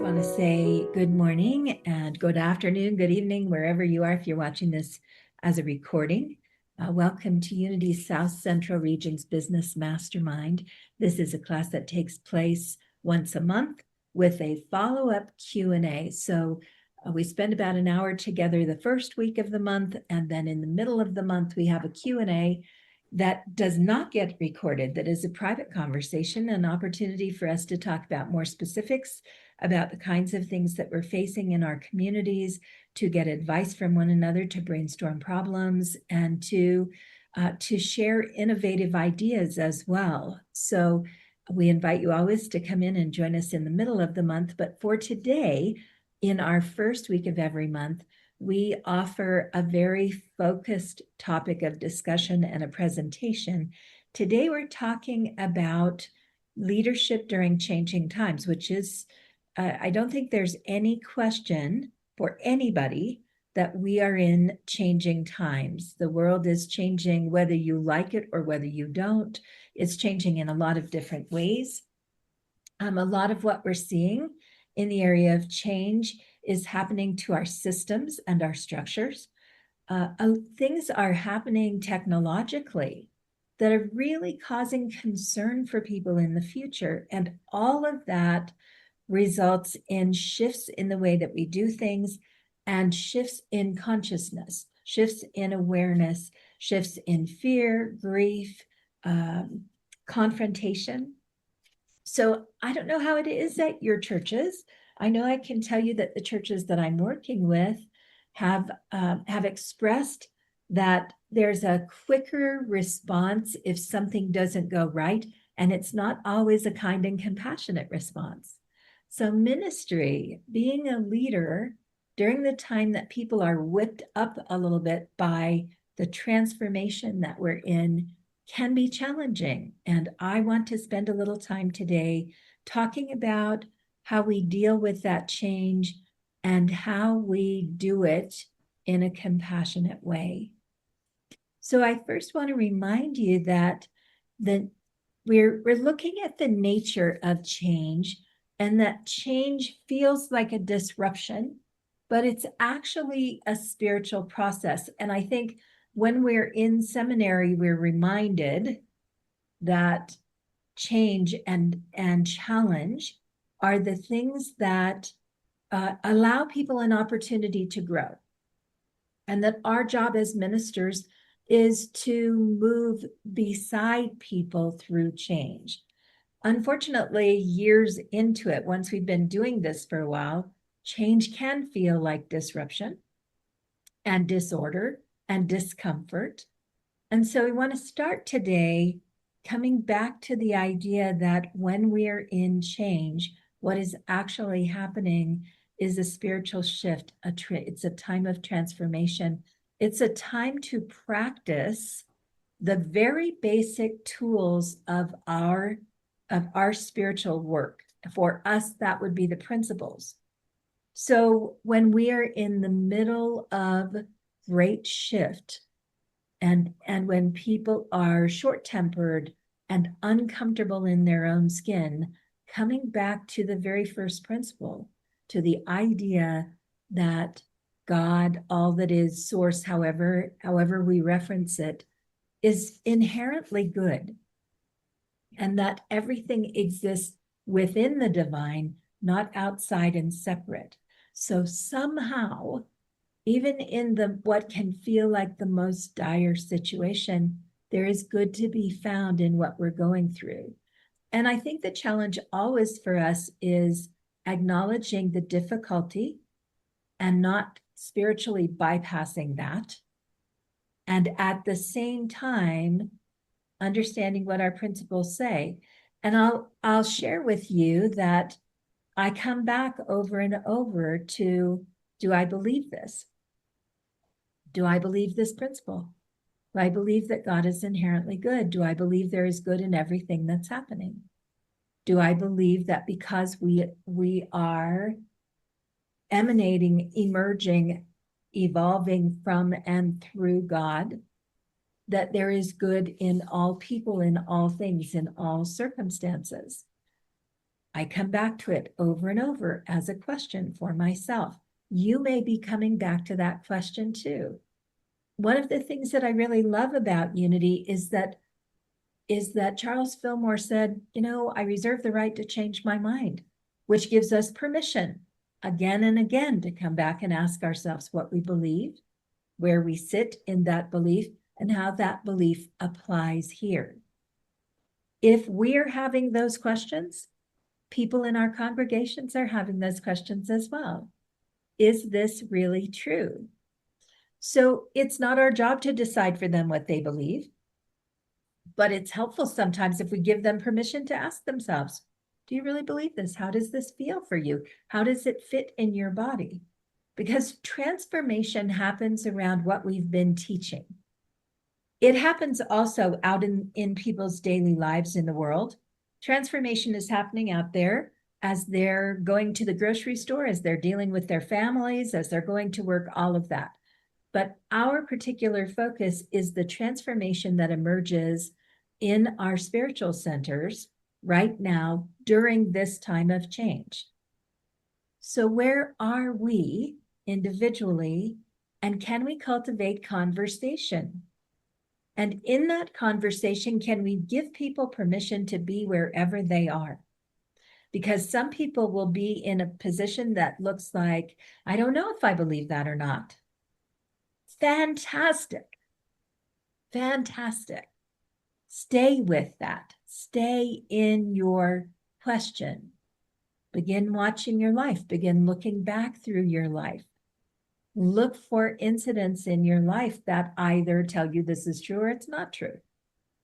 want to say good morning and good afternoon, good evening, wherever you are, if you're watching this as a recording. Welcome to Unity's South Central Region's Business Mastermind. This is a class that takes place once a month with a follow-up Q&A. So we spend about an hour together the first week of the month, and then in the middle of the month, we have a Q&A that does not get recorded, that is a private conversation, an opportunity for us to talk about more specifics about the kinds of things that we're facing in our communities, to get advice from one another, to brainstorm problems, and to share innovative ideas as well. So we invite you always to come in and join us in the middle of the month. But for today, in our first week of every month, we offer a very focused topic of discussion and a presentation. Today, we're talking about leadership during changing times, which is, I don't think there's any question for anybody that we are in changing times. The world is changing, whether you like it or whether you don't. It's changing in a lot of different ways. A lot of what we're seeing in the area of change is happening to our systems and our structures. Things are happening technologically that are really causing concern for people in the future. And all of that results in shifts in the way that we do things, and shifts in consciousness, shifts in awareness, shifts in fear, grief, confrontation. So I don't know how it is at your churches. I know I can tell you that the churches that I'm working with have expressed that there's a quicker response if something doesn't go right, and it's not always a kind and compassionate response. So ministry, being a leader during the time that people are whipped up a little bit by the transformation that we're in, can be challenging. And I want to spend a little time today talking about how we deal with that change and how we do it in a compassionate way. So I first want to remind you that we're looking at the nature of change, and that change feels like a disruption, but it's actually a spiritual process. And I think when we're in seminary, we're reminded that change and challenge are the things that allow people an opportunity to grow. And that our job as ministers is to move beside people through change. Unfortunately, years into it, once we've been doing this for a while, change can feel like disruption and disorder and discomfort. And so we want to start today coming back to the idea that when we're in change, what is actually happening is a spiritual shift. It's a time of transformation. It's a time to practice the very basic tools of our spiritual work. For us, that would be the principles. So when we are in the middle of great shift, and when people are short-tempered and uncomfortable in their own skin, coming back to the very first principle, to the idea that God, all that is, source, however we reference it, is inherently good, and that everything exists within the divine, not outside and separate. So somehow, even in what can feel like the most dire situation, there is good to be found in what we're going through. And I think the challenge always for us is acknowledging the difficulty and not spiritually bypassing that. And at the same time, understanding what our principles say. And I'll share with you that I come back over and over to, do I believe this? Do I believe this principle? Do I believe that God is inherently good? Do I believe there is good in everything that's happening? Do I believe that because we are emanating, emerging, evolving from and through God, that there is good in all people, in all things, in all circumstances? I come back to it over and over as a question for myself. You may be coming back to that question too. One of the things that I really love about unity is that Charles Fillmore said, I reserve the right to change my mind, which gives us permission again and again to come back and ask ourselves what we believe, where we sit in that belief, and how that belief applies here. If we're having those questions, people in our congregations are having those questions as well. Is this really true? So it's not our job to decide for them what they believe, but it's helpful sometimes if we give them permission to ask themselves, do you really believe this? How does this feel for you? How does it fit in your body? Because transformation happens around what we've been teaching. It happens also out in people's daily lives in the world. Transformation is happening out there as they're going to the grocery store, as they're dealing with their families, as they're going to work, all of that. But our particular focus is the transformation that emerges in our spiritual centers right now during this time of change. So where are we individually, and can we cultivate conversation? And in that conversation, can we give people permission to be wherever they are? Because some people will be in a position that looks like, I don't know if I believe that or not. Fantastic. Fantastic. Stay with that. Stay in your question. Begin watching your life. Begin looking back through your life. Look for incidents in your life that either tell you this is true or it's not true.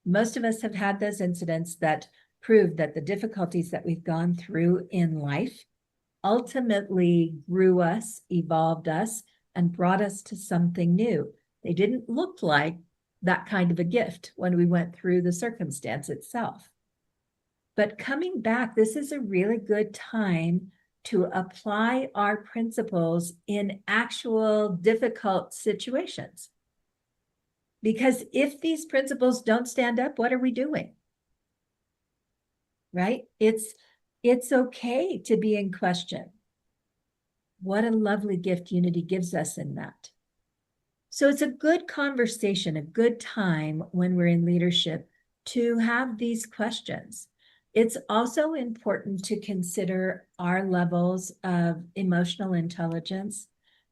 Most of us have had those incidents that prove that the difficulties that we've gone through in life ultimately grew us, evolved us, and brought us to something new. They didn't look like that kind of a gift when we went through the circumstance itself. But coming back, this is a really good time to apply our principles in actual difficult situations. Because if these principles don't stand up, what are we doing? Right? It's okay to be in question. What a lovely gift unity gives us in that. So it's a good conversation, a good time when we're in leadership to have these questions. It's also important to consider our levels of emotional intelligence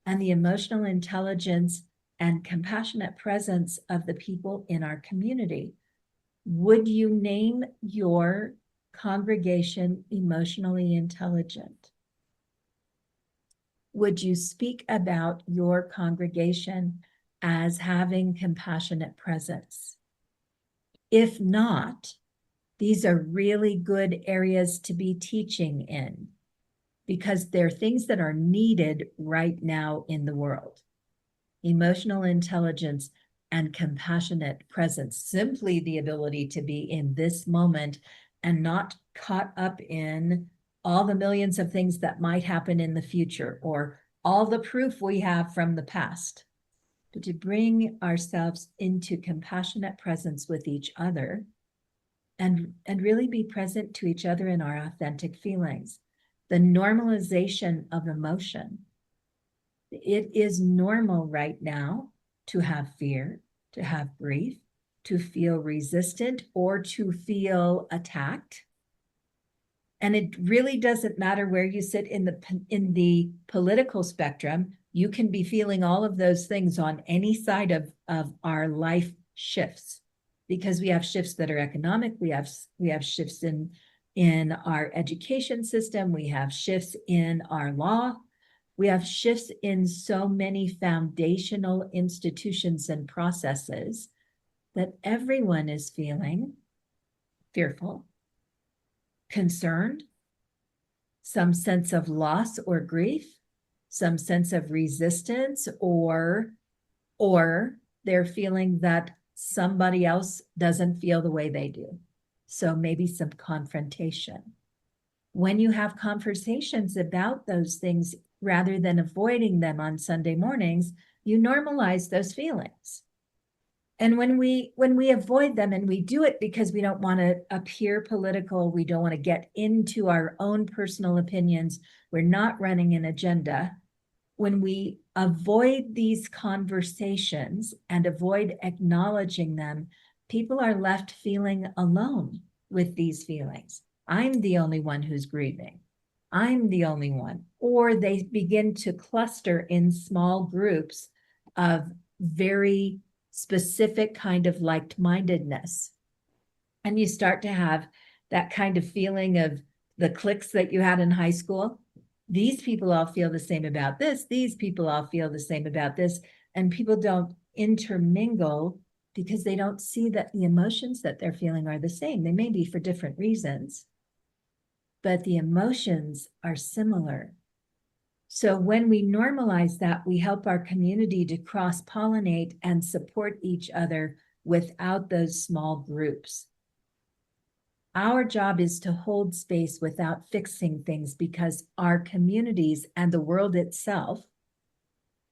and the emotional intelligence and compassionate presence of the people in our community. Would you name your congregation emotionally intelligent? Would you speak about your congregation as having compassionate presence? If not, these are really good areas to be teaching in because they're things that are needed right now in the world. Emotional intelligence and compassionate presence, simply the ability to be in this moment and not caught up in all the millions of things that might happen in the future or all the proof we have from the past, but to bring ourselves into compassionate presence with each other and really be present to each other in our authentic feelings. The normalization of emotion. It is normal right now to have fear, to have grief, to feel resistant, or to feel attacked. And it really doesn't matter where you sit in the political spectrum. You can be feeling all of those things on any side of our life shifts, because we have shifts that are economic. We have shifts in our education system. We have shifts in our law. We have shifts in so many foundational institutions and processes that everyone is feeling fearful, concerned, some sense of loss or grief, some sense of resistance, or they're feeling that somebody else doesn't feel the way they do. So maybe some confrontation. When you have conversations about those things, rather than avoiding them on Sunday mornings, you normalize those feelings. And when we avoid them, and we do it because we don't want to appear political, we don't want to get into our own personal opinions, we're not running an agenda. When we avoid these conversations and avoid acknowledging them, people are left feeling alone with these feelings. I'm the only one who's grieving. I'm the only one. Or they begin to cluster in small groups of very specific kind of like-mindedness. And you start to have that kind of feeling of the cliques that you had in high school. These people all feel the same about this. These people all feel the same about this. And people don't intermingle because they don't see that the emotions that they're feeling are the same. They may be for different reasons, but the emotions are similar. So when we normalize that, we help our community to cross-pollinate and support each other without those small groups. Our job is to hold space without fixing things, because our communities and the world itself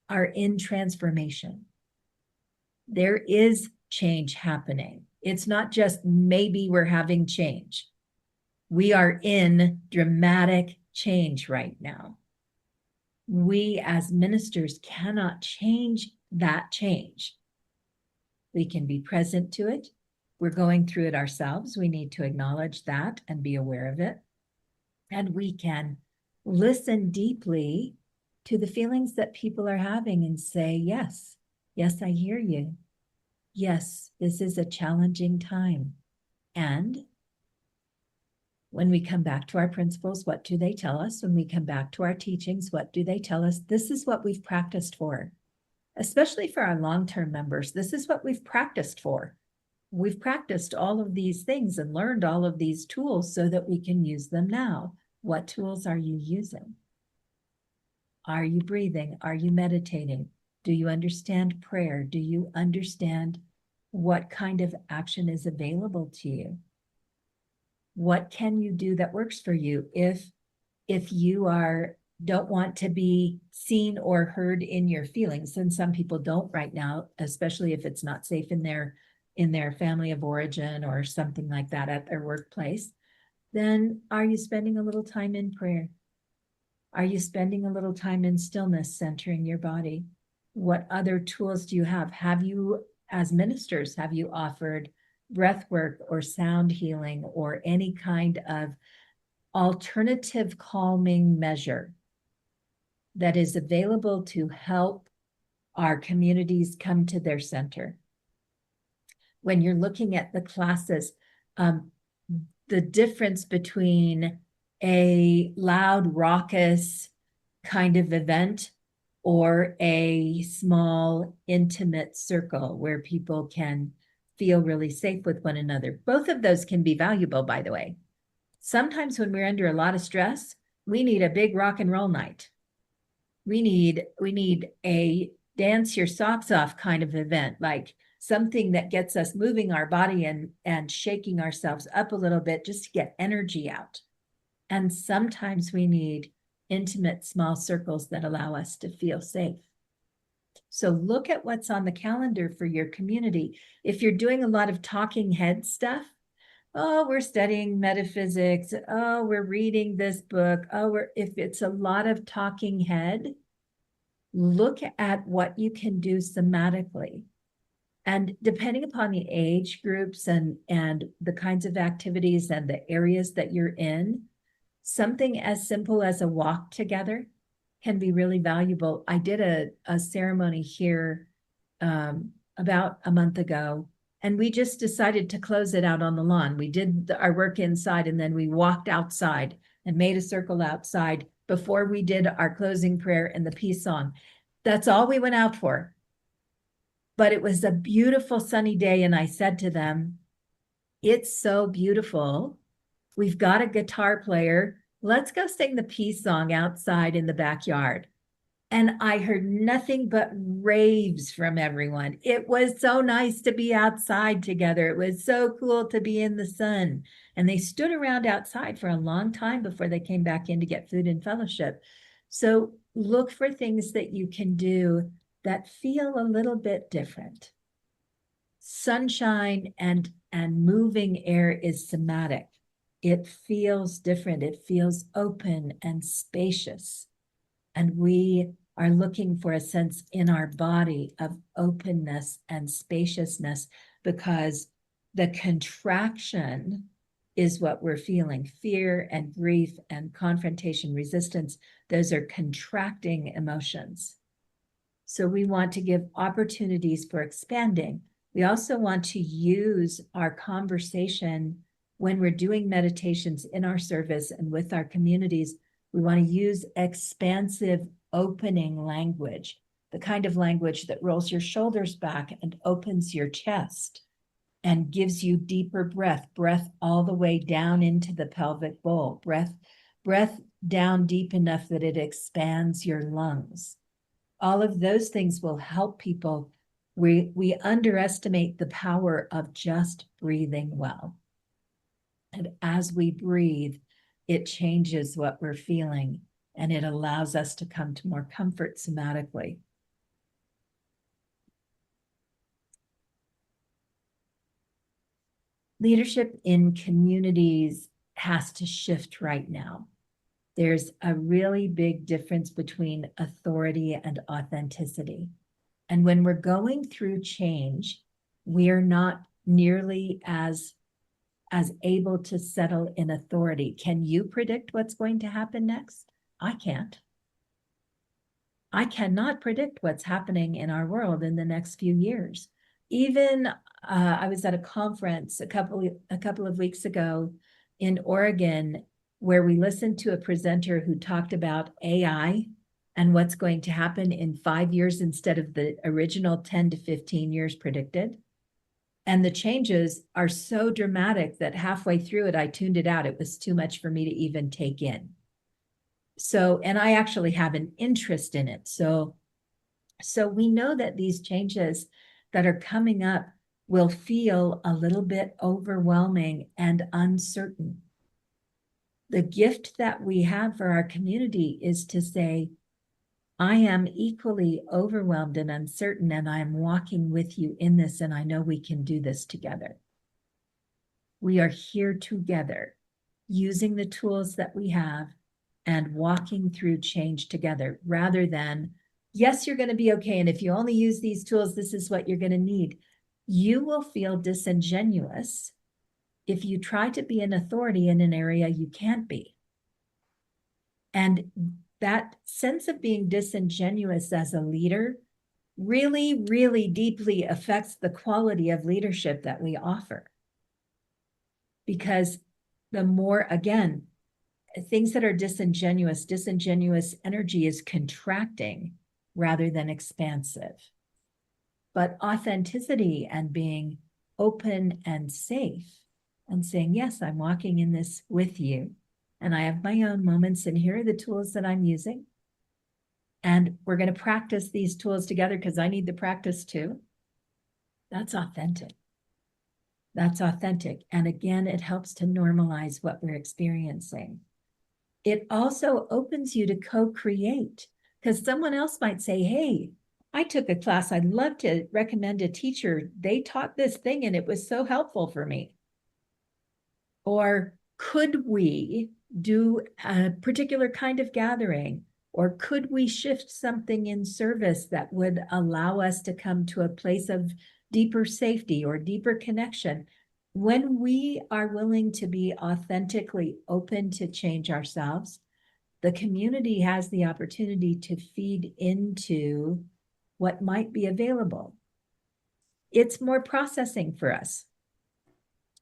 are in transformation. There is change happening. It's not just maybe we're having change. We are in dramatic change right now. We as ministers cannot change that change. We can be present to it. We're going through it ourselves. We need to acknowledge that and be aware of it. And we can listen deeply to the feelings that people are having and say, yes, yes, I hear you. Yes, this is a challenging time. And when we come back to our principles, what do they tell us? When we come back to our teachings, what do they tell us? This is what we've practiced for, especially for our long-term members. This is what we've practiced for. We've practiced all of these things and learned all of these tools so that we can use them now. What tools are you using? Are you breathing? Are you meditating? Do you understand prayer? Do you understand what kind of action is available to you? What can you do that works for you if you don't want to be seen or heard in your feelings? And some people don't right now, especially if it's not safe in their family of origin or something like that at their workplace. Then are you spending a little time in prayer? Are you spending a little time in stillness, centering your body? What other tools do you have? Have you, as ministers, have you offered breath work or sound healing or any kind of alternative calming measure that is available to help our communities come to their center? When you're looking at the classes, the difference between a loud, raucous kind of event or a small, intimate circle where people can feel really safe with one another. Both of those can be valuable, by the way. Sometimes when we're under a lot of stress, we need a big rock and roll night. We need a dance your socks off kind of event, like something that gets us moving our body and shaking ourselves up a little bit just to get energy out. And sometimes we need intimate small circles that allow us to feel safe. So look at what's on the calendar for your community. If you're doing a lot of talking head stuff, oh, we're studying metaphysics, oh, we're reading this book, if it's a lot of talking head, look at what you can do somatically. And depending upon the age groups and the kinds of activities and the areas that you're in, something as simple as a walk together can be really valuable. I did a ceremony here about a month ago, and we just decided to close it out on the lawn. We did our work inside, and then we walked outside and made a circle outside before we did our closing prayer and the peace song. That's all we went out for. But it was a beautiful sunny day, and I said to them, it's so beautiful. We've got a guitar player. Let's go sing the peace song outside in the backyard. And I heard nothing but raves from everyone. It was so nice to be outside together. It was so cool to be in the sun. And they stood around outside for a long time before they came back in to get food and fellowship. So look for things that you can do that feel a little bit different. sunshine and moving air is somatic. It feels different. It feels open and spacious. And we are looking for a sense in our body of openness and spaciousness, because the contraction is what we're feeling. Fear and grief and confrontation, resistance, those are contracting emotions. So we want to give opportunities for expanding. We also want to use our conversation when we're doing meditations in our service and with our communities. We want to use expansive, opening language, the kind of language that rolls your shoulders back and opens your chest and gives you deeper breath all the way down into the pelvic bowl, breath down deep enough that it expands your lungs. All of those things will help people. We underestimate the power of just breathing well. And as we breathe, it changes what we're feeling, and it allows us to come to more comfort somatically. Leadership in communities has to shift right now. There's a really big difference between authority and authenticity. And when we're going through change, we're not nearly as able to settle in authority. Can you predict what's going to happen next? I can't. I cannot predict what's happening in our world in the next few years. Even I was at a conference a couple of weeks ago in Oregon, where we listened to a presenter who talked about AI and what's going to happen in 5 years instead of the original 10 to 15 years predicted. And the changes are so dramatic that halfway through it, I tuned it out. It was too much for me to even take in. So, and I actually have an interest in it. So we know that these changes that are coming up will feel a little bit overwhelming and uncertain. The gift that we have for our community is to say, I am equally overwhelmed and uncertain, and I am walking with you in this, and I know we can do this together. We are here together, using the tools that we have and walking through change together, rather than, yes, you're going to be okay, and if you only use these tools, this is what you're going to need. You will feel disingenuous if you try to be an authority in an area you can't be. And that sense of being disingenuous as a leader really, really deeply affects the quality of leadership that we offer. Because the more, again, things that are disingenuous energy is contracting rather than expansive. But authenticity and being open and safe and saying, yes, I'm walking in this with you, and I have my own moments, and here are the tools that I'm using. And we're going to practice these tools together because I need the practice too. That's authentic. That's authentic. And again, it helps to normalize what we're experiencing. It also opens you to co-create, because someone else might say, hey, I took a class. I'd love to recommend a teacher. They taught this thing and it was so helpful for me. Or could we do a particular kind of gathering? Or could we shift something in service that would allow us to come to a place of deeper safety or deeper connection? When we are willing to be authentically open to change ourselves, the community has the opportunity to feed into what might be available. It's more processing for us.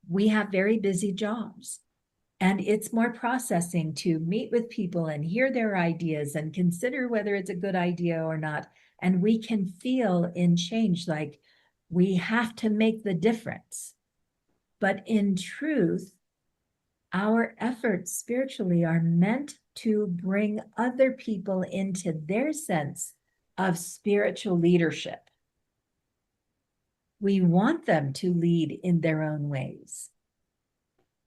We have very busy jobs. And it's more processing to meet with people and hear their ideas and consider whether it's a good idea or not. And we can feel in change like we have to make the difference. But in truth, our efforts spiritually are meant to bring other people into their sense of spiritual leadership. We want them to lead in their own ways.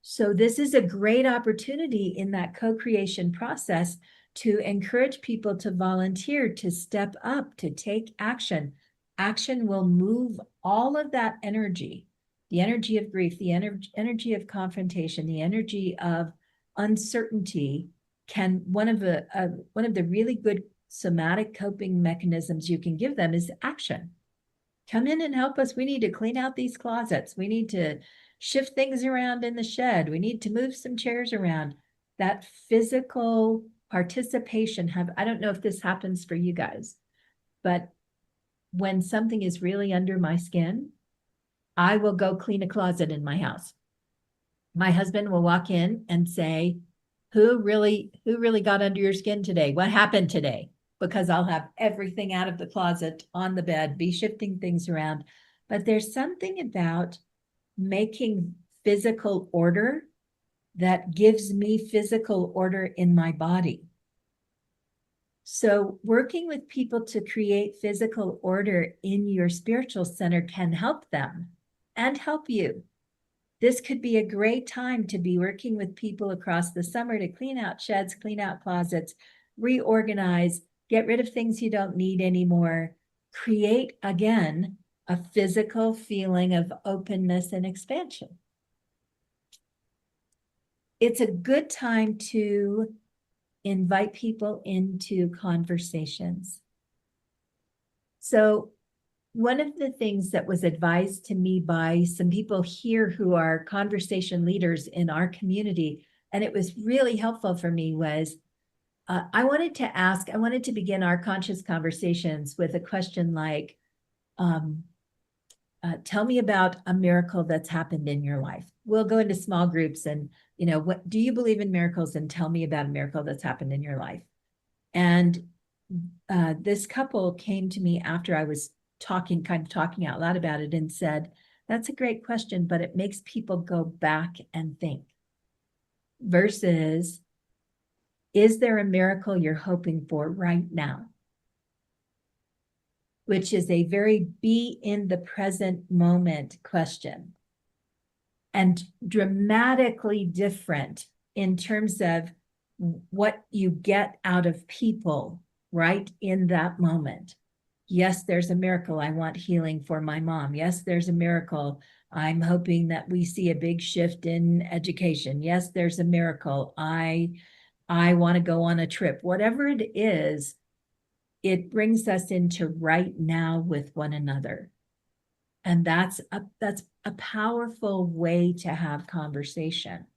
So this is a great opportunity in that co-creation process to encourage people to volunteer, to step up, to take action. action will move all of that energy, the energy of grief, the energy of confrontation, the energy of uncertainty. One of the really good somatic coping mechanisms you can give them is action. Come in and help us. We need to clean out these closets. We need to shift things around in the shed. We need to move some chairs around. That physical participation I don't know if this happens for you guys, but when something is really under my skin, I will go clean a closet in my house. My husband will walk in and say, who really got under your skin today? What happened today? Because I'll have everything out of the closet on the bed, be shifting things around. But there's something about making physical order that gives me physical order in my body. So working with people to create physical order in your spiritual center can help them and help you. This could be a great time to be working with people across the summer to clean out sheds, clean out closets, reorganize, get rid of things you don't need anymore, create again a physical feeling of openness and expansion. It's a good time to invite people into conversations. So one of the things that was advised to me by some people here who are conversation leaders in our community, and it was really helpful for me, was I wanted to begin our conscious conversations with a question like, tell me about a miracle that's happened in your life. We'll go into small groups and, what do you believe in miracles, and tell me about a miracle that's happened in your life. And this couple came to me after I was talking out loud about it and said, that's a great question, but it makes people go back and think. Versus, is there a miracle you're hoping for right now? Which is a very be in the present moment question. And dramatically different in terms of what you get out of people right in that moment. Yes, there's a miracle. I want healing for my mom. Yes, there's a miracle. I'm hoping that we see a big shift in education. Yes, there's a miracle. I want to go on a trip. Whatever it is, it brings us into right now with one another. And that's a powerful way to have conversation.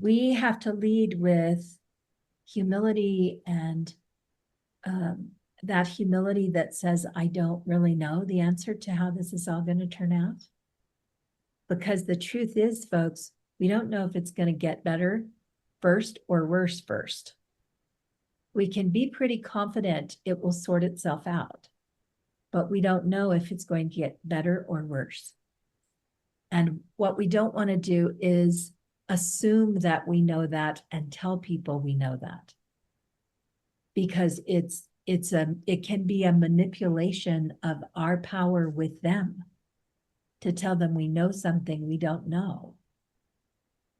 We have to lead with humility, and that humility that says, I don't really know the answer to how this is all going to turn out. Because the truth is, folks, we don't know if it's going to get better first or worse first. We can be pretty confident it will sort itself out, but we don't know if it's going to get better or worse. And what we don't want to do is assume that we know that and tell people we know that, because it can be a manipulation of our power with them to tell them we know something we don't know.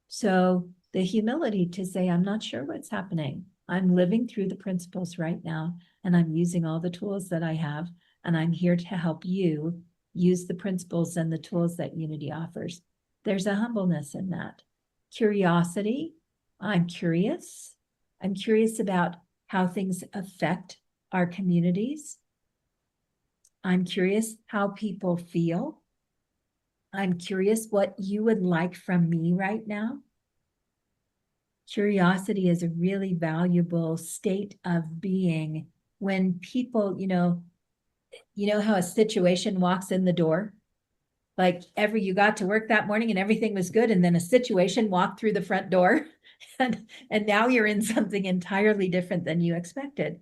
So the humility to say, I'm not sure what's happening. I'm living through the principles right now, and I'm using all the tools that I have, and I'm here to help you use the principles and the tools that Unity offers. There's a humbleness in that. Curiosity, I'm curious. I'm curious about how things affect our communities. I'm curious how people feel. I'm curious what you would like from me right now. Curiosity is a really valuable state of being when people, you know how a situation walks in the door? Like you got to work that morning and everything was good, and then a situation walked through the front door and now you're in something entirely different than you expected.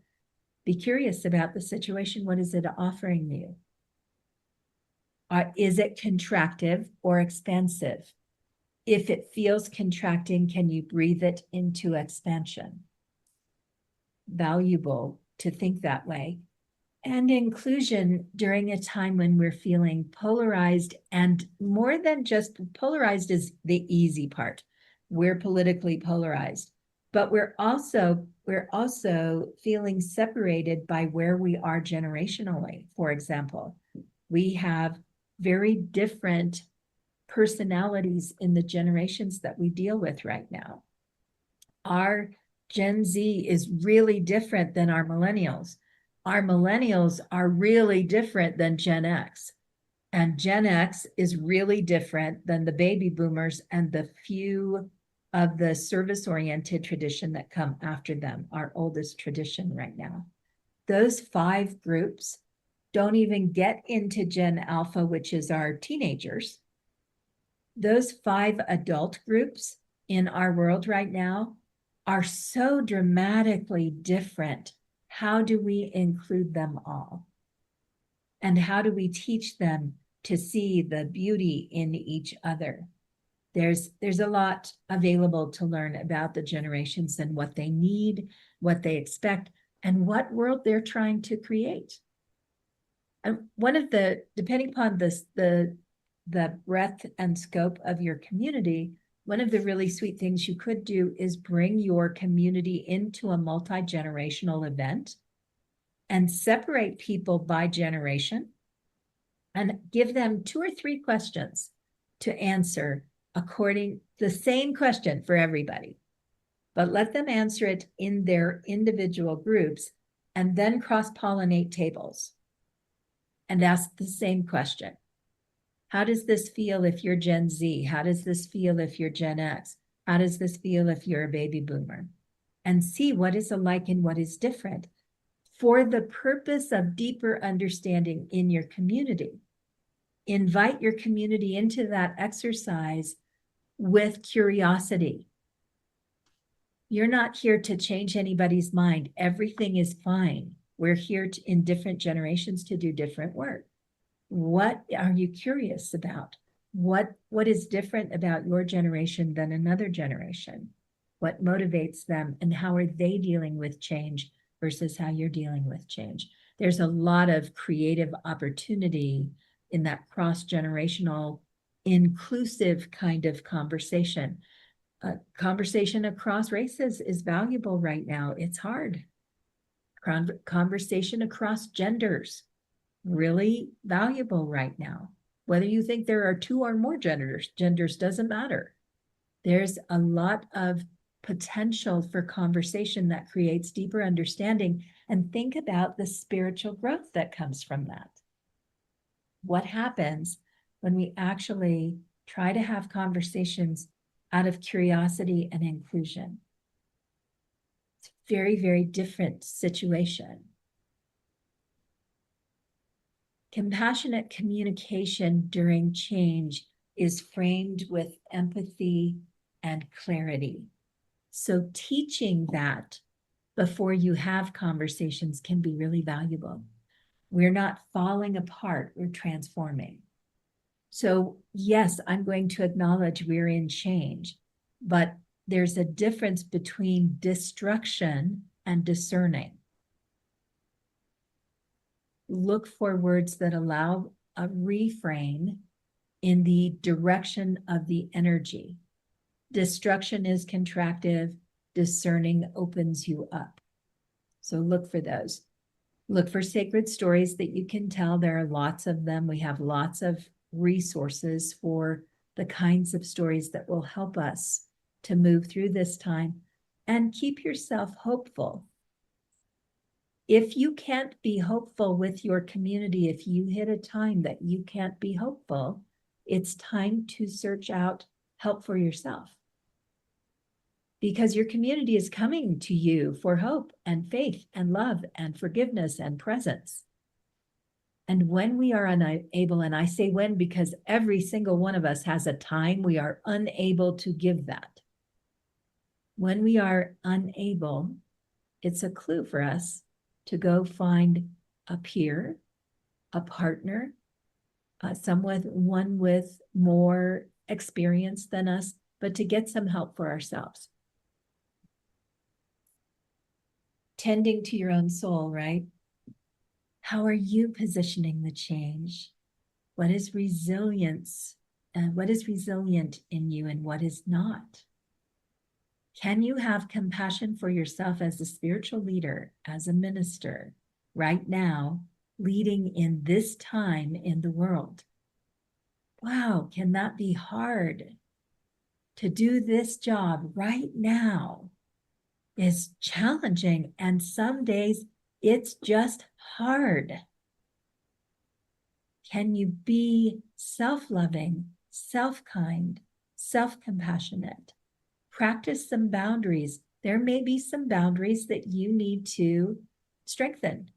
Be curious about the situation. What is it offering you? Is it contractive or expansive? If it feels contracting, can you breathe it into expansion? Valuable to think that way. And inclusion during a time when we're feeling polarized, and more than just polarized is the easy part. We're politically polarized, but we're also we're also feeling separated by where we are generationally. For example, we have very different personalities in the generations that we deal with right now. Our Gen Z is really different than our millennials. Our millennials are really different than Gen X. And Gen X is really different than the baby boomers and the few of the service-oriented tradition that come after them, our oldest tradition right now. Those 5 groups don't even get into Gen Alpha, which is our teenagers. Those 5 adult groups in our world right now are so dramatically different. How do we include them all? And how do we teach them to see the beauty in each other? There's a lot available to learn about the generations and what they need, what they expect, and what world they're trying to create. And one of the, depending upon the breadth and scope of your community, one of the really sweet things you could do is bring your community into a multi-generational event and separate people by generation and give them 2 or 3 questions to answer according the same question for everybody, but let them answer it in their individual groups and then cross-pollinate tables and ask the same question. How does this feel if you're Gen Z? How does this feel if you're Gen X? How does this feel if you're a baby boomer? And see what is alike and what is different for the purpose of deeper understanding in your community. Invite your community into that exercise with curiosity. You're not here to change anybody's mind. Everything is fine. We're here in different generations to do different work. What are you curious about? What is different about your generation than another generation? What motivates them and how are they dealing with change versus how you're dealing with change? There's a lot of creative opportunity in that cross-generational, inclusive kind of conversation. Conversation across races is valuable right now. It's hard. Conversation across genders, really valuable right now. Whether you think there are 2 or more genders doesn't matter. There's a lot of potential for conversation that creates deeper understanding. And think about the spiritual growth that comes from that. What happens when we actually try to have conversations out of curiosity and inclusion? It's a very, very different situation. Compassionate communication during change is framed with empathy and clarity. So teaching that before you have conversations can be really valuable. We're not falling apart, we're transforming. So yes, I'm going to acknowledge we're in change, but there's a difference between destruction and discerning. Look for words that allow a refrain in the direction of the energy. Destruction is contractive, discerning opens you up. So look for those. Look for sacred stories that you can tell. There are lots of them. We have lots of resources for the kinds of stories that will help us to move through this time, and keep yourself hopeful. If you can't be hopeful with your community, if you hit a time that you can't be hopeful, it's time to search out help for yourself. Because your community is coming to you for hope and faith and love and forgiveness and presence. And when we are unable, and I say when because every single one of us has a time we are unable to give that. When we are unable, it's a clue for us to go find a peer, a partner, someone with more experience than us, but to get some help for ourselves. Tending to your own soul, right? How are you positioning the change? What is resilience? What is resilient in you and what is not? Can you have compassion for yourself as a spiritual leader, as a minister, right now, leading in this time in the world? Wow, can that be hard? To do this job right now is challenging, and some days it's just hard. Can you be self-loving, self-kind, self-compassionate? Practice some boundaries. There may be some boundaries that you need to strengthen.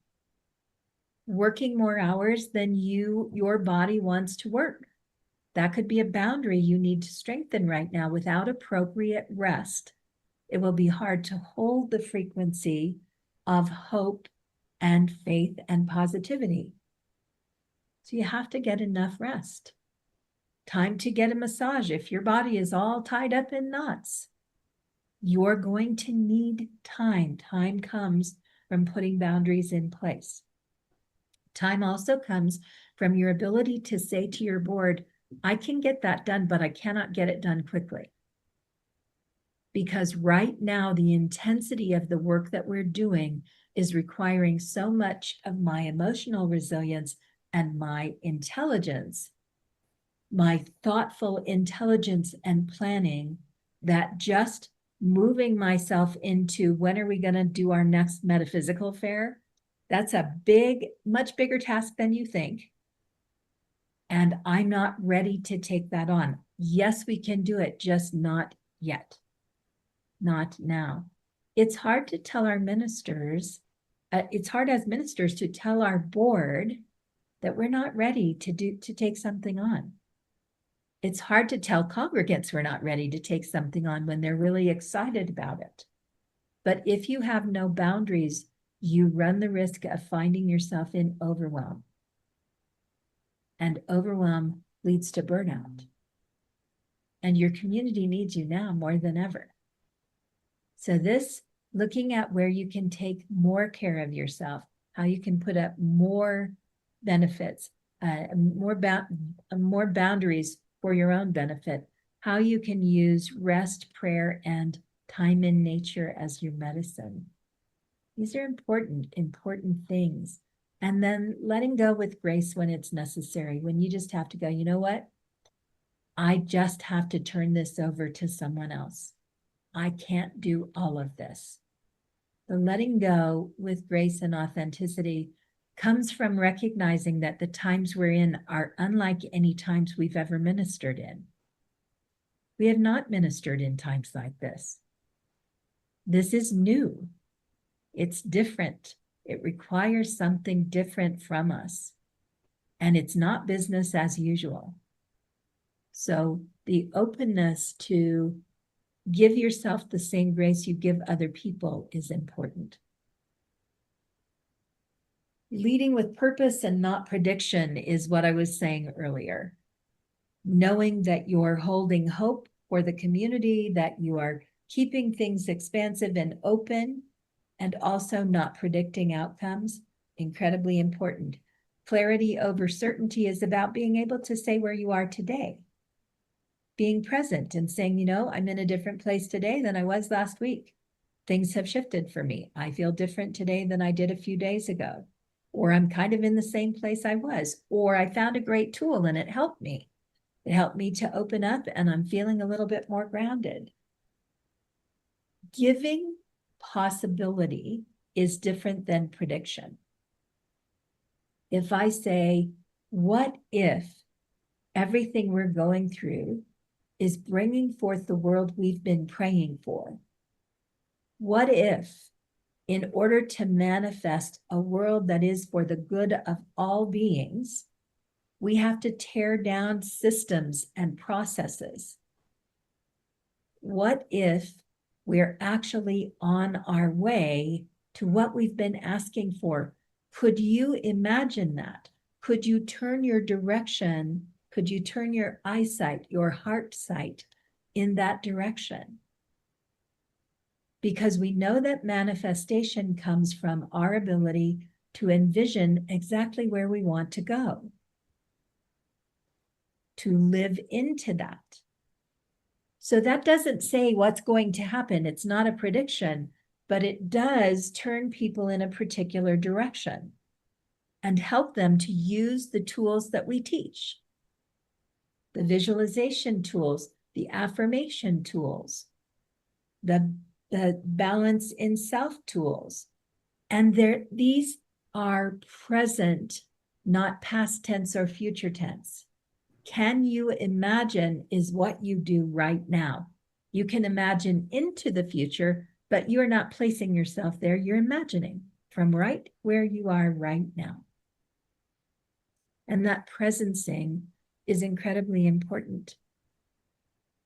Working more hours than your body wants to work. That could be a boundary you need to strengthen right now. Without appropriate rest, it will be hard to hold the frequency of hope and faith and positivity. So you have to get enough rest. Time to get a massage. If your body is all tied up in knots, you're going to need time. Time comes from putting boundaries in place. Time also comes from your ability to say to your board, I can get that done, but I cannot get it done quickly. Because right now, the intensity of the work that we're doing is requiring so much of my emotional resilience and my intelligence, my thoughtful intelligence and planning, that just moving myself into when are we going to do our next metaphysical fair? That's a big, much bigger task than you think. And I'm not ready to take that on. Yes, we can do it, just not yet. Not now. It's hard to tell our ministers, it's hard as ministers to tell our board that we're not ready to take something on. It's hard to tell congregants we're not ready to take something on when they're really excited about it. But if you have no boundaries, you run the risk of finding yourself in overwhelm. And overwhelm leads to burnout. And your community needs you now more than ever. So this, looking at where you can take more care of yourself, how you can put up more benefits, more boundaries for your own benefit, how you can use rest, prayer, and time in nature as your medicine. These are important things. And then letting go with grace when it's necessary, when you just have to go, you know what? I just have to turn this over to someone else. I can't do all of this. The letting go with grace and authenticity comes from recognizing that the times we're in are unlike any times we've ever ministered in. We have not ministered in times like this. This is new. It's different. It requires something different from us. And it's not business as usual. So the openness to give yourself the same grace you give other people is important. Leading with purpose and not prediction is what I was saying earlier. Knowing that you're holding hope for the community, that you are keeping things expansive and open, and also not predicting outcomes, incredibly important. Clarity over certainty is about being able to say where you are today. Being present and saying, you know, I'm in a different place today than I was last week. Things have shifted for me. I feel different today than I did a few days ago. Or I'm kind of in the same place I was. Or I found a great tool and it helped me. It helped me to open up and I'm feeling a little bit more grounded. Giving possibility is different than prediction. If I say, what if everything we're going through is bringing forth the world we've been praying for? What if, in order to manifest a world that is for the good of all beings, we have to tear down systems and processes? What if we're actually on our way to what we've been asking for? Could you imagine that? Could you turn your direction? Could you turn your eyesight, your heart sight in that direction? Because we know that manifestation comes from our ability to envision exactly where we want to go, to live into that. So that doesn't say what's going to happen. It's not a prediction, but it does turn people in a particular direction and help them to use the tools that we teach. The visualization tools, the affirmation tools, the balance in self tools. And these are present, not past tense or future tense. Can you imagine is what you do right now. You can imagine into the future, but you're not placing yourself there. You're imagining from right where you are right now. And that presencing is incredibly important.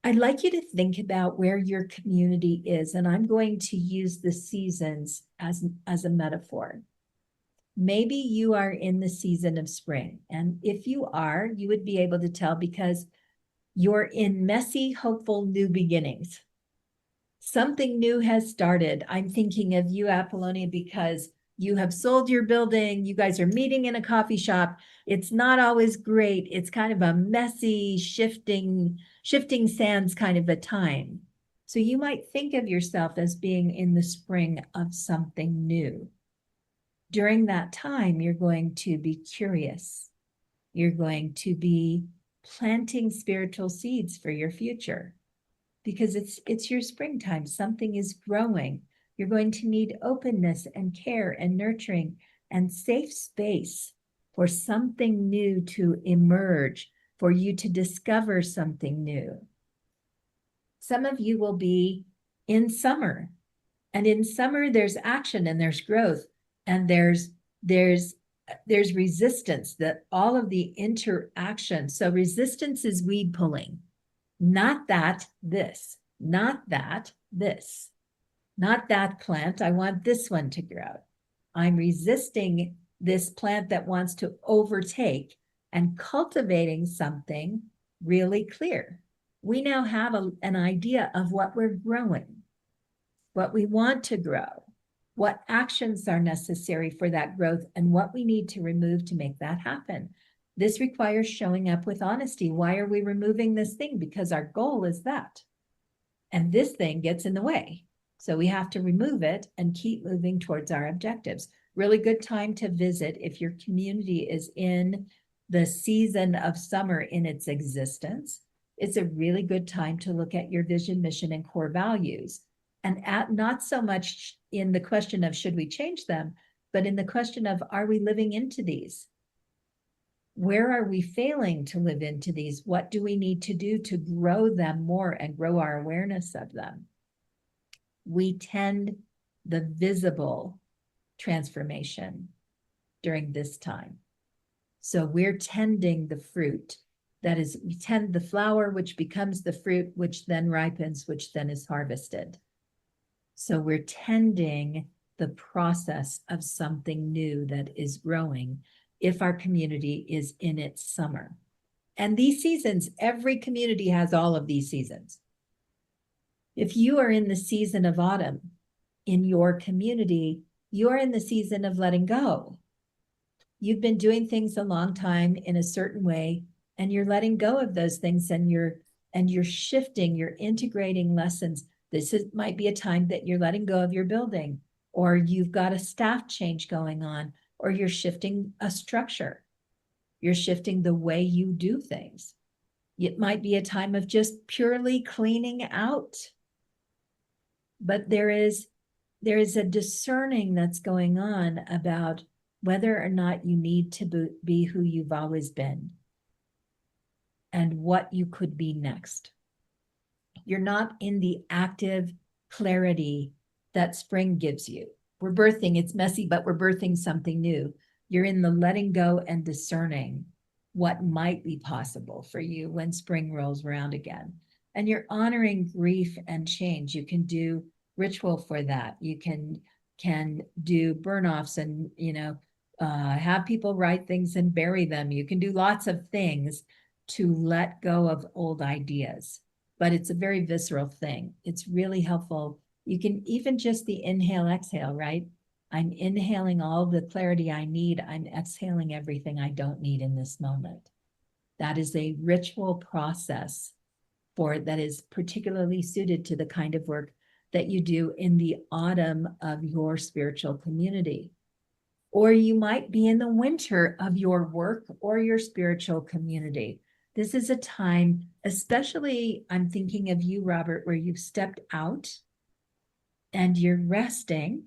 I'd like you to think about where your community is, and I'm going to use the seasons as a metaphor. Maybe you are in the season of spring, and if you are, you would be able to tell because you're in messy, hopeful new beginnings. Something new has started. I'm thinking of you, Apollonia, because you have sold your building. You guys are meeting in a coffee shop. It's not always great. It's kind of a messy, shifting sands kind of a time. So you might think of yourself as being in the spring of something new. During that time, you're going to be curious. You're going to be planting spiritual seeds for your future because it's your springtime. Something is growing. You're going to need openness and care and nurturing and safe space for something new to emerge, for you to discover something new. Some of you will be in summer, and in summer there's action and there's growth and there's resistance, that all of the interaction. So resistance is weed pulling. Not that, this, not that, this, not that plant. I want this one to grow. I'm resisting this plant that wants to overtake and cultivating something really clear. We now have an idea of what we're growing, what we want to grow, what actions are necessary for that growth, and what we need to remove to make that happen. This requires showing up with honesty. Why are we removing this thing? Because our goal is that. And this thing gets in the way. So we have to remove it and keep moving towards our objectives. Really good time to visit if your community is in the season of summer in its existence. It's a really good time to look at your vision, mission, and core values. And not so much in the question of should we change them, but in the question of are we living into these? Where are we failing to live into these? What do we need to do to grow them more and grow our awareness of them? We tend the visible transformation during this time. So we're tending the fruit. That is, we tend the flower, which becomes the fruit, which then ripens, which then is harvested. So we're tending the process of something new that is growing if our community is in its summer. And these seasons, every community has all of these seasons. If you are in the season of autumn in your community, you're in the season of letting go. You've been doing things a long time in a certain way, and you're letting go of those things, and you're shifting, you're integrating lessons. Might be a time that you're letting go of your building, or you've got a staff change going on, or you're shifting a structure. You're shifting the way you do things. It might be a time of just purely cleaning out. But there is a discerning that's going on about whether or not you need to be who you've always been and what you could be next. You're not in the active clarity that spring gives you. We're birthing, it's messy, but we're birthing something new. You're in the letting go and discerning what might be possible for you when spring rolls around again. And you're honoring grief and change. You can do ritual for that. You can do burn-offs and, have people write things and bury them. You can do lots of things to let go of old ideas, but it's a very visceral thing. It's really helpful. You can even just the inhale, exhale, right? I'm inhaling all the clarity I need. I'm exhaling everything I don't need in this moment. That is a ritual process for that is particularly suited to the kind of work that you do in the autumn of your spiritual community. Or you might be in the winter of your work or your spiritual community. This is a time, especially I'm thinking of you, Robert, where you've stepped out and you're resting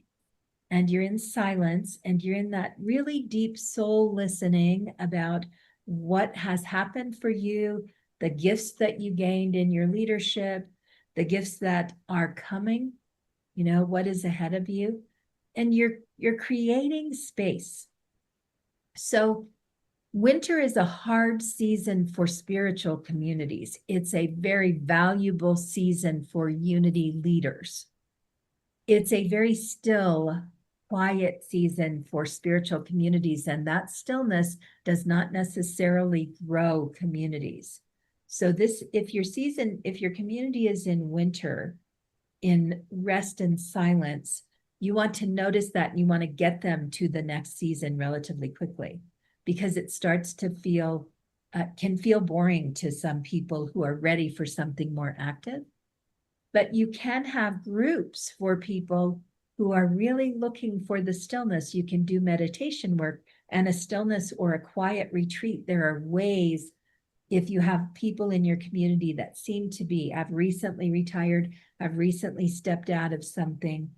and you're in silence and you're in that really deep soul listening about what has happened for you, the gifts that you gained in your leadership, the gifts that are coming, what is ahead of you, and you're creating space. So winter is a hard season for spiritual communities. It's a very valuable season for unity leaders. It's a very still, quiet season for spiritual communities, and that stillness does not necessarily grow communities. So if your community is in winter, in rest and silence, you want to notice that and you want to get them to the next season relatively quickly, because it starts to can feel boring to some people who are ready for something more active. But you can have groups for people who are really looking for the stillness. You can do meditation work and a stillness or a quiet retreat. There are ways, if you have people in your community that seem to have recently retired, have recently stepped out of something,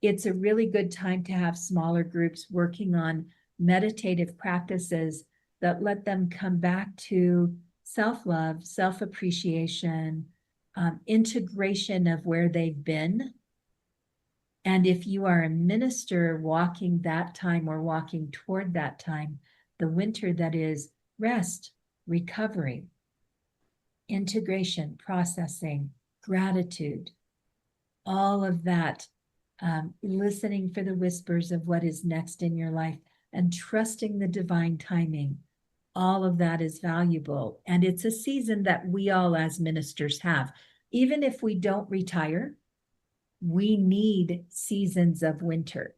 it's a really good time to have smaller groups working on meditative practices that let them come back to self-love, self-appreciation, integration of where they've been. And if you are a minister walking that time or walking toward that time, the winter that is rest, recovery, integration, processing, gratitude, all of that, listening for the whispers of what is next in your life and trusting the divine timing. All of that is valuable. And it's a season that we all as ministers have. Even if we don't retire, we need seasons of winter.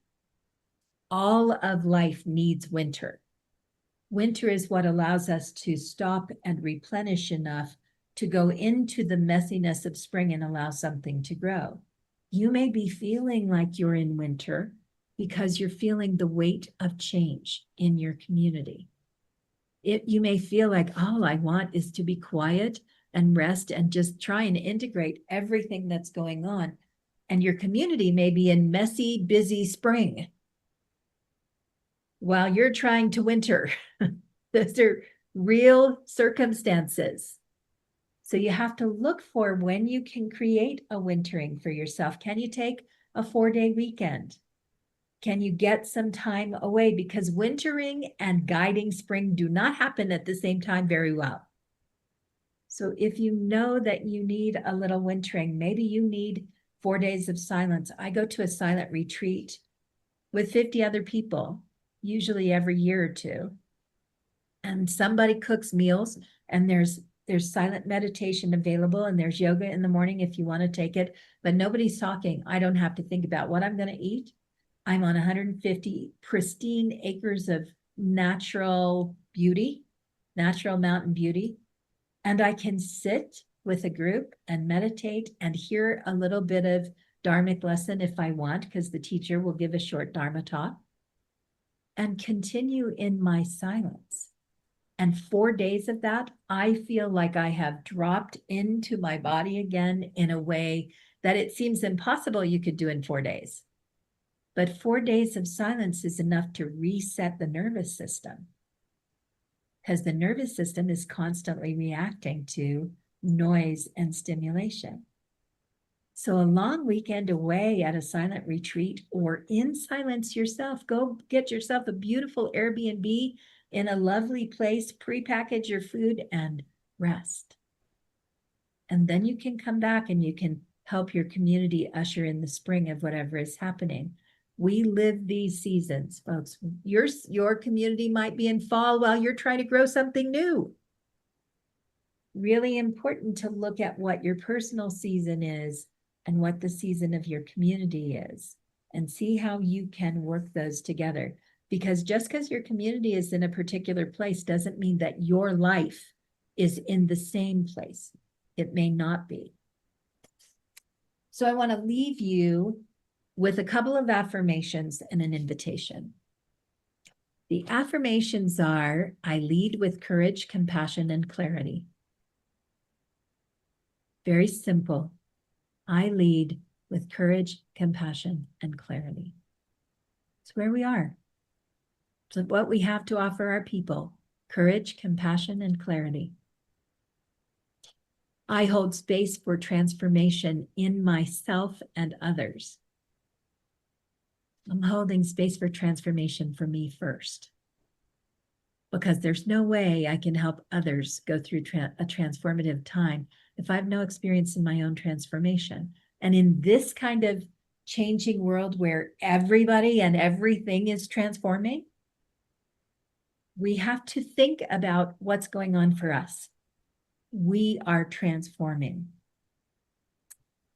All of life needs winter. Winter is what allows us to stop and replenish enough to go into the messiness of spring and allow something to grow. You may be feeling like you're in winter because you're feeling the weight of change in your community. You may feel like all I want is to be quiet and rest and just try and integrate everything that's going on. And your community may be in messy, busy spring while you're trying to winter. Those are real circumstances. So you have to look for when you can create a wintering for yourself. Can you take a 4-day weekend? Can you get some time away? Because wintering and guiding spring do not happen at the same time very well. So if you know that you need a little wintering, maybe you need 4 days of silence. I go to a silent retreat with 50 other people, usually every year or two. And somebody cooks meals, and there's silent meditation available, and there's yoga in the morning if you want to take it, but nobody's talking. I don't have to think about what I'm going to eat. I'm on 150 pristine acres of natural beauty, natural mountain beauty. And I can sit with a group and meditate and hear a little bit of Dharmic lesson if I want, because the teacher will give a short Dharma talk, and continue in my silence. And 4 days of that, I feel like I have dropped into my body again in a way that it seems impossible you could do in 4 days. But 4 days of silence is enough to reset the nervous system, because the nervous system is constantly reacting to noise and stimulation. So a long weekend away at a silent retreat or in silence yourself, go get yourself a beautiful Airbnb in a lovely place, prepackage your food and rest. And then you can come back and you can help your community usher in the spring of whatever is happening. We live these seasons, folks. Your community might be in fall while you're trying to grow something new. Really important to look at what your personal season is and what the season of your community is, and see how you can work those together. Because just because your community is in a particular place doesn't mean that your life is in the same place. It may not be. So I want to leave you with a couple of affirmations and an invitation. The affirmations are, I lead with courage, compassion, and clarity. Very simple. I lead with courage, compassion, and clarity. It's where we are. It's what we have to offer our people: courage, compassion, and clarity. I hold space for transformation in myself and others. I'm holding space for transformation for me first, because there's no way I can help others go through a transformative time if I have no experience in my own transformation. And in this kind of changing world where everybody and everything is transforming, we have to think about what's going on for us. We are transforming.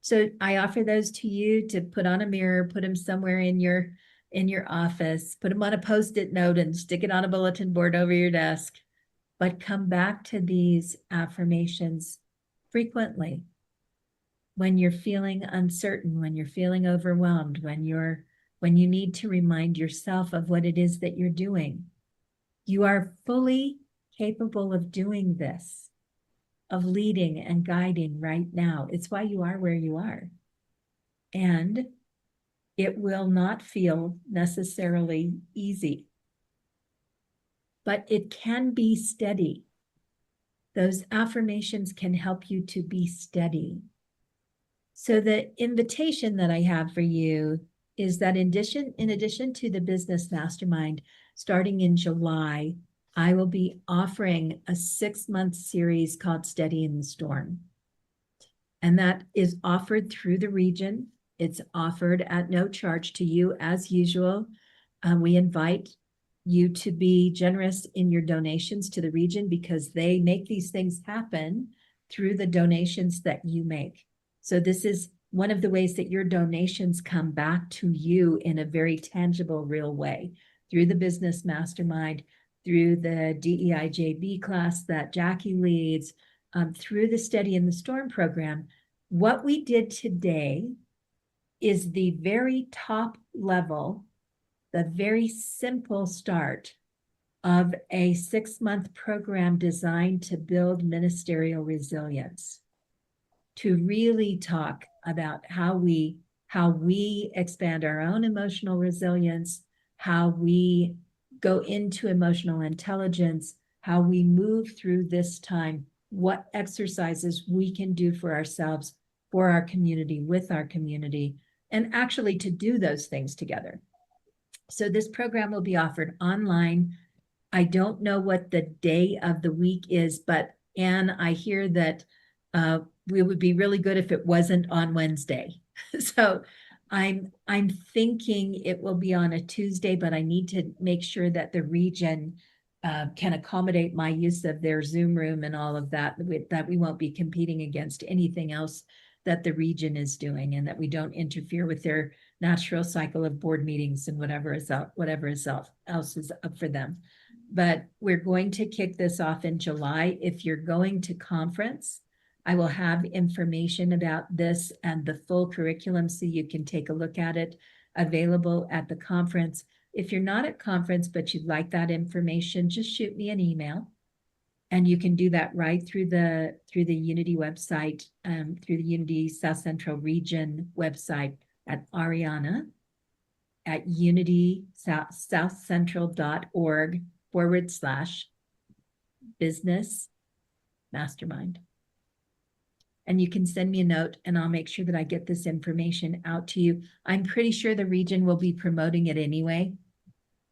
So I offer those to you to put on a mirror, put them somewhere in your office, put them on a Post-it note and stick it on a bulletin board over your desk. But come back to these affirmations frequently when you're feeling uncertain, when you're feeling overwhelmed, when you need to remind yourself of what it is that you're doing. You are fully capable of doing this, of leading and guiding right now. It's why you are where you are. And it will not feel necessarily easy, but it can be steady. Those affirmations can help you to be steady. So the invitation that I have for you is that in addition to the Business Mastermind, starting in July, I will be offering a 6-month series called Steady in the Storm. And that is offered through the region. It's offered at no charge to you as usual. We invite you to be generous in your donations to the region, because they make these things happen through the donations that you make. So this is one of the ways that your donations come back to you in a very tangible, real way, through the Business Mastermind, through the DEIJB class that Jackie leads, through the Steady in the Storm program. What we did today is the very top level, the very simple start of a 6-month program designed to build ministerial resilience, to really talk about how we expand our own emotional resilience, how we go into emotional intelligence, how we move through this time, what exercises we can do for ourselves, for our community, with our community, and actually to do those things together. So this program will be offered online. I don't know what the day of the week is, but Anne, I hear that we would be really good if it wasn't on Wednesday. So I'm thinking it will be on a Tuesday, but I need to make sure that the region can accommodate my use of their Zoom room and all of that, that we won't be competing against anything else that the region is doing, and that we don't interfere with their natural cycle of board meetings and whatever else is up for them. But we're going to kick this off in July. If you're going to conference, I will have information about this and the full curriculum so you can take a look at it, available at the conference. If you're not at conference but you'd like that information, just shoot me an email. And you can do that right through the Unity website, through the Unity South Central Region website at Ariana at unitysouthcentral.org/business mastermind. And you can send me a note and I'll make sure that I get this information out to you. I'm pretty sure the region will be promoting it anyway,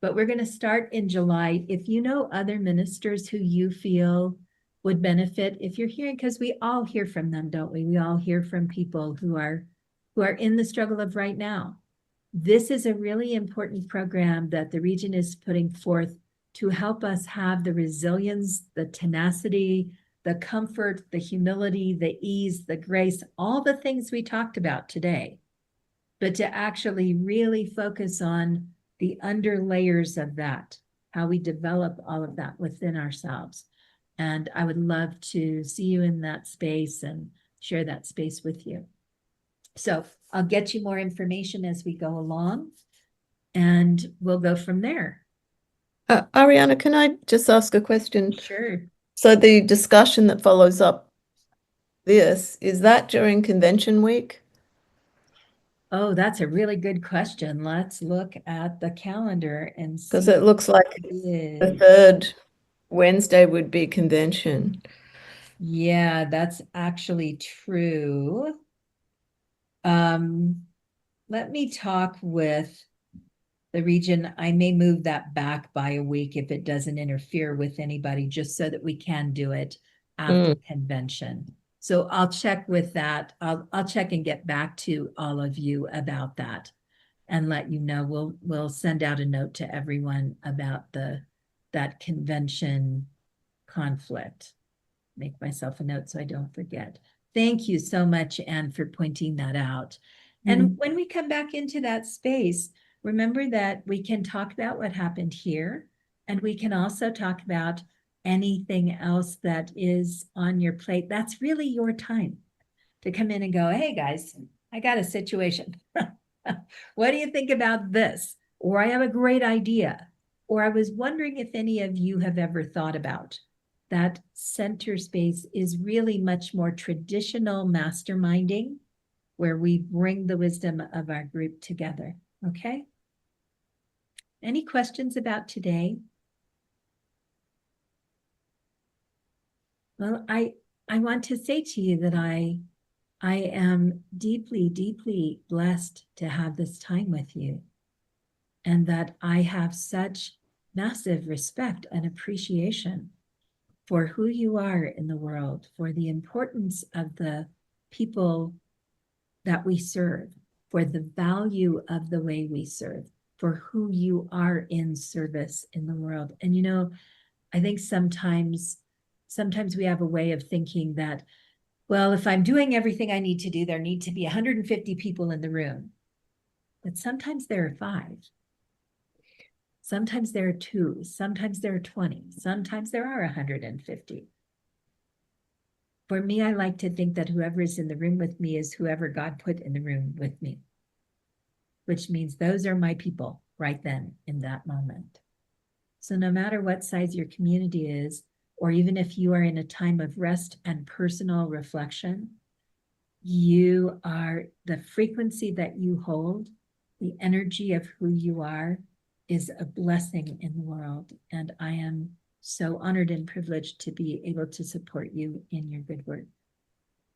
but we're going to start in July. If you know other ministers who you feel would benefit, if you're hearing, because we all hear from them, don't we? We all hear from people who are in the struggle of right now. This is a really important program that the region is putting forth to help us have the resilience, the tenacity, the comfort, the humility, the ease, the grace, all the things we talked about today, but to actually really focus on the under layers of that, how we develop all of that within ourselves. And I would love to see you in that space and share that space with you. So I'll get you more information as we go along, and we'll go from there. Ariana, can I just ask a question? Sure. So the discussion that follows up this, is that during convention week? Oh, that's a really good question. Let's look at the calendar and Because see. it looks like the third Wednesday would be convention. Yeah, that's actually true. Let me talk with the region. I may move that back by a week if it doesn't interfere with anybody, just so that we can do it after convention. So I'll check with that. I'll check and get back to all of you about that and let you know. We'll send out a note to everyone about that convention conflict. Make myself a note so I don't forget. Thank you so much, Anne, for pointing that out. And when we come back into that space, remember that we can talk about what happened here, and we can also talk about anything else that is on your plate. That's really your time to come in and go, hey guys, I got a situation. What do you think about this? Or I have a great idea. Or I was wondering if any of you have ever thought about that center space is really much more traditional masterminding, where we bring the wisdom of our group together. Okay? Any questions about today? Well, I want to say to you that I am deeply, deeply blessed to have this time with you, and that I have such massive respect and appreciation for who you are in the world, for the importance of the people that we serve, for the value of the way we serve, for who you are in service in the world. And you know, I think sometimes we have a way of thinking that, well, if I'm doing everything I need to do, there need to be 150 people in the room. But sometimes there are 5. Sometimes there are 2. Sometimes there are 20. Sometimes there are 150. For me, I like to think that whoever is in the room with me is whoever God put in the room with me, which means those are my people right then in that moment. So no matter what size your community is, or even if you are in a time of rest and personal reflection, you are, the frequency that you hold, the energy of who you are, is a blessing in the world. And I am so honored and privileged to be able to support you in your good work.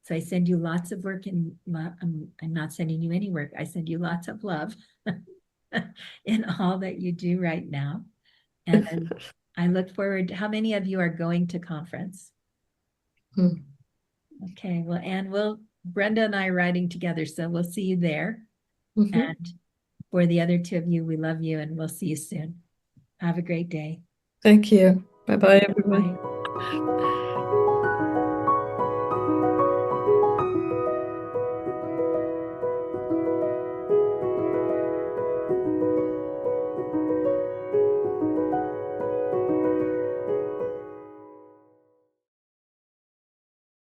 So I send you lots of work, and I'm not sending you any work. I send you lots of love in all that you do right now. And I look forward. How many of you are going to conference? Okay, well, Anne, Brenda and I are riding together, so we'll see you there. And for the other 2 of you, we love you, and we'll see you soon. Have a great day. Thank you. Bye-bye, everyone. Bye.